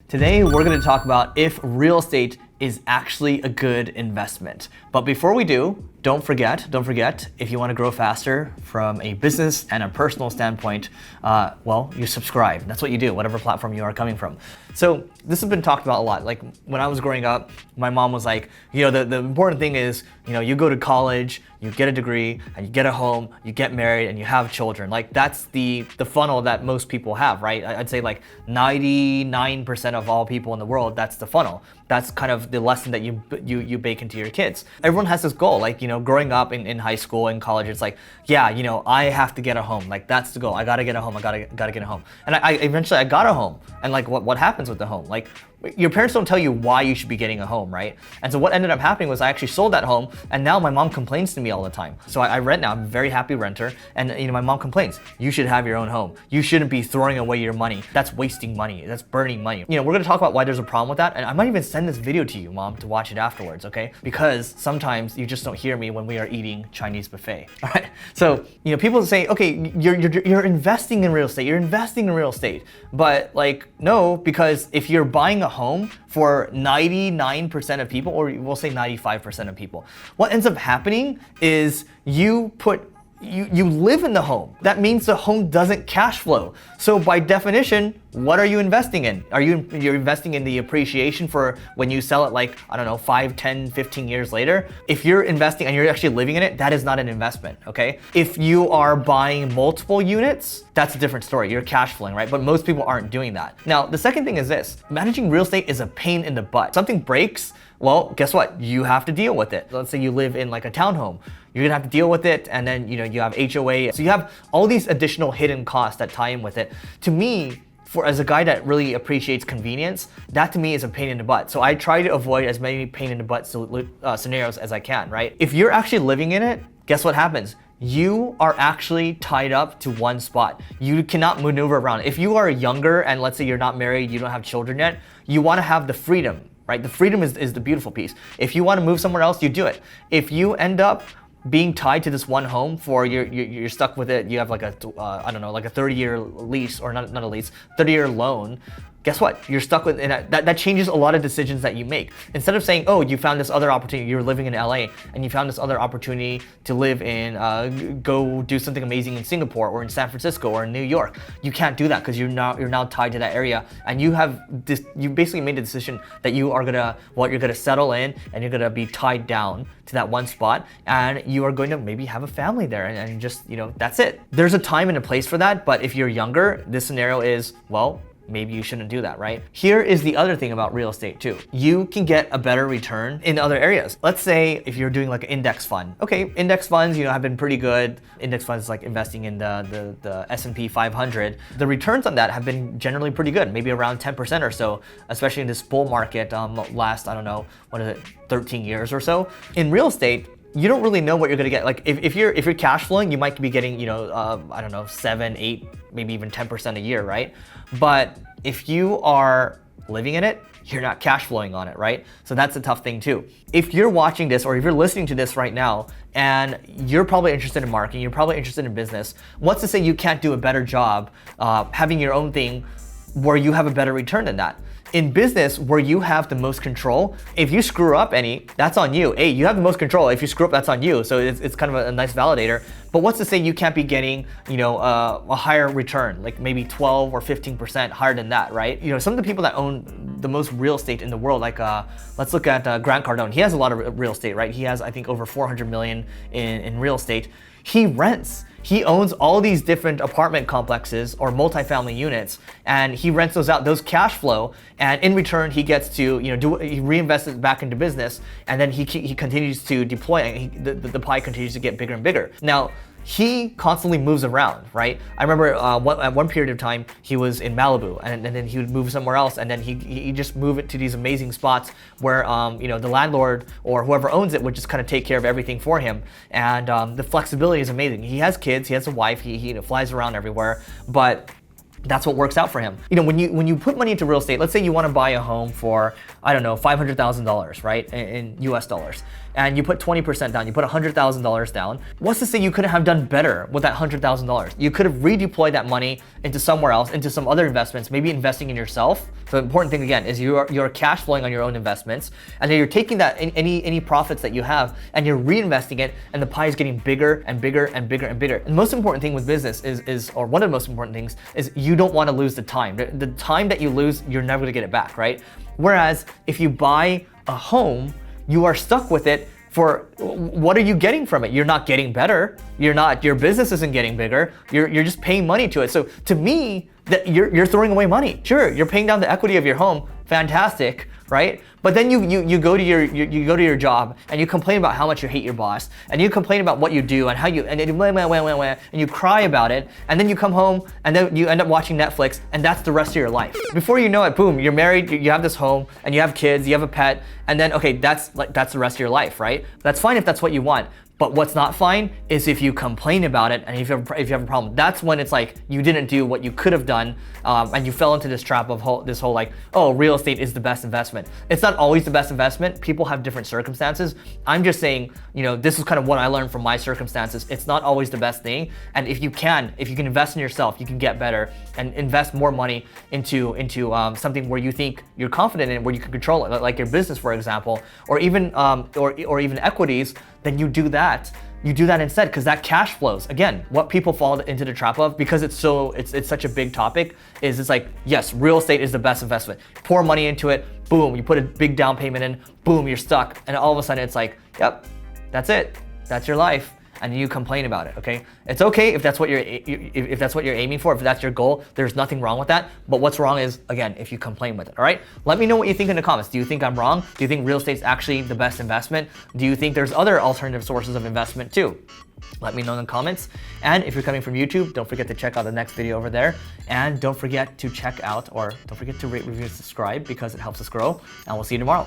Today, we're going to talk about if real estate is actually a good investment. But before we do, don't forget, if you want to grow faster from a business and a personal standpoint, well, you subscribe. That's what you do, whatever platform you are coming from. So this has been talked about a lot. Like when I was growing up, my mom was like, the important thing is, you go to college, you get a degree, and you get a home, you get married, and you have children. Like that's the funnel that most people have, right? I'd say like 99% of all people in the world, that's the funnel. That's kind of the lesson that you bake into your kids. Everyone has this goal, like, growing up in high school and college, it's like, yeah, I have to get a home. Like that's the goal. I gotta get a home. I gotta get a home. And I eventually got a home. And like what happens with the home? Like your parents don't tell you why you should be getting a home, right? And so what ended up happening was I actually sold that home, and now my mom complains to me all the time. So I rent now. I'm a very happy renter, and my mom complains. You should have your own home. You shouldn't be throwing away your money. That's wasting money. That's burning money. We're gonna talk about why there's a problem with that, and I might even send this video to you, Mom, to watch it afterwards, okay? Because sometimes you just don't hear me when we are eating Chinese buffet. All right. So people say, okay, you're investing in real estate. You're investing in real estate, but like no, because if you're buying a home for 99% of people, or we'll say 95% of people, what ends up happening is you live in the home. That means the home doesn't cash flow. So by definition, what are you investing in? You're investing in the appreciation for when you sell it, like, I don't know, 5, 10, 15 years later. If you're investing and you're actually living in it, that is not an investment, okay? If you are buying multiple units, that's a different story. You're cash flowing, right? But most people aren't doing that. Now, the second thing is this. Managing real estate is a pain in the butt. Something breaks, well, guess what? You have to deal with it. Let's say you live in like a townhome. You're gonna have to deal with it, and then you have HOA. So you have all these additional hidden costs that tie in with it. To me, as a guy that really appreciates convenience, that to me is a pain in the butt. So I try to avoid as many pain in the butt scenarios as I can, right? If you're actually living in it, guess what happens? You are actually tied up to one spot. You cannot maneuver around. If you are younger and let's say you're not married, you don't have children yet, you wanna have the freedom, right? The freedom is the beautiful piece. If you wanna move somewhere else, you do it. If you end up being tied to this one home for you're stuck with it, you have like a 30-year lease, or not a lease, 30-year loan. Guess what? You're stuck with it. That changes a lot of decisions that you make. Instead of saying, oh, you found this other opportunity, you're living in LA, and you found this other opportunity to live in, go do something amazing in Singapore or in San Francisco or in New York. You can't do that because you're now tied to that area, and you basically made the decision that you're gonna settle in, and you're gonna be tied down to that one spot, and you are going to maybe have a family there, and just that's it. There's a time and a place for that, but if you're younger, this scenario is, well, maybe you shouldn't do that, right? Here is the other thing about real estate too. You can get a better return in other areas. Let's say if you're doing like an index fund. Okay, index funds, have been pretty good. Index funds like investing in the S&P 500. The returns on that have been generally pretty good, maybe around 10% or so, especially in this bull market last, I don't know, 13 years or so. In real estate, you don't really know what you're gonna get. Like if you're cash flowing, you might be getting, I don't know, 7, 8, maybe even 10% a year, right? But if you are living in it, you're not cash flowing on it, right? So that's a tough thing too. If you're watching this or if you're listening to this right now and you're probably interested in marketing, you're probably interested in business, what's to say you can't do a better job having your own thing where you have a better return than that? In business, where you have the most control, if you screw up any, that's on you. Hey, you have the most control. If you screw up, that's on you. So it's kind of a nice validator. But what's to say you can't be getting, a higher return, like maybe 12 or 15% higher than that, right? Some of the people that own the most real estate in the world, like let's look at Grant Cardone. He has a lot of real estate, right? He has, I think, over 400 million in real estate. He rents. He owns all these different apartment complexes or multifamily units, and he rents those out. Those cash flow, and in return, he gets to he reinvests it back into business, and then he continues to deploy, and the pie continues to get bigger and bigger. Now, he constantly moves around, right? I remember at one period of time, he was in Malibu, and then he would move somewhere else, and then he just move it to these amazing spots where the landlord or whoever owns it would just kind of take care of everything for him. And the flexibility is amazing. He has kids, he has a wife, he flies around everywhere, but that's what works out for him. You know, when you put money into real estate, let's say you want to buy a home for, I don't know, $500,000, right, in US dollars, and you put 20% down, you put $100,000 down. What's to say you couldn't have done better with that $100,000? You could have redeployed that money into somewhere else, into some other investments, maybe investing in yourself. The important thing again is you're cash flowing on your own investments, and then you're taking that any profits that you have and you're reinvesting it, and the pie is getting bigger and bigger and bigger and bigger. And the most important thing with business is or one of the most important things is you don't want to lose the time. The time that you lose, you're never gonna get it back, right? Whereas if you buy a home, you are stuck with it for, what are you getting from it? You're not getting better. Your business isn't getting bigger. You're just paying money to it. So to me, that you're throwing away money. Sure, you're paying down the equity of your home. Fantastic, right? But then you go to your job and you complain about how much you hate your boss, and you complain about what you do and how you and you cry about it, and then you come home and then you end up watching Netflix, and that's the rest of your life. Before you know it, boom, you're married, you have this home, and you have kids, you have a pet, and then okay, that's the rest of your life, right? That's fine if that's what you want. But what's not fine is if you complain about it and if you have a problem. That's when it's like you didn't do what you could have done, and you fell into this trap of this whole like, oh, real estate is the best investment. It's not always the best investment. People have different circumstances. I'm just saying, you know, this is kind of what I learned from my circumstances. It's not always the best thing. And if you can invest in yourself, you can get better and invest more money into something where you think you're confident in, where you can control it, like your business, for example, or even or even equities. Then you do that. You do that instead, because that cash flows. Again, what people fall into the trap of, because it's such a big topic, is it's like, yes, real estate is the best investment. Pour money into it, boom, you put a big down payment in, boom, you're stuck. And all of a sudden it's like, yep, that's it. That's your life. And you complain about it, okay? It's okay if that's what you're aiming for, if that's your goal. There's nothing wrong with that. But what's wrong is, again, if you complain with it, all right? Let me know what you think in the comments. Do you think I'm wrong? Do you think real estate's actually the best investment? Do you think there's other alternative sources of investment too? Let me know in the comments. And if you're coming from YouTube, don't forget to check out the next video over there. And don't forget to check out, or don't forget to rate, review, and subscribe, because it helps us grow. And we'll see you tomorrow.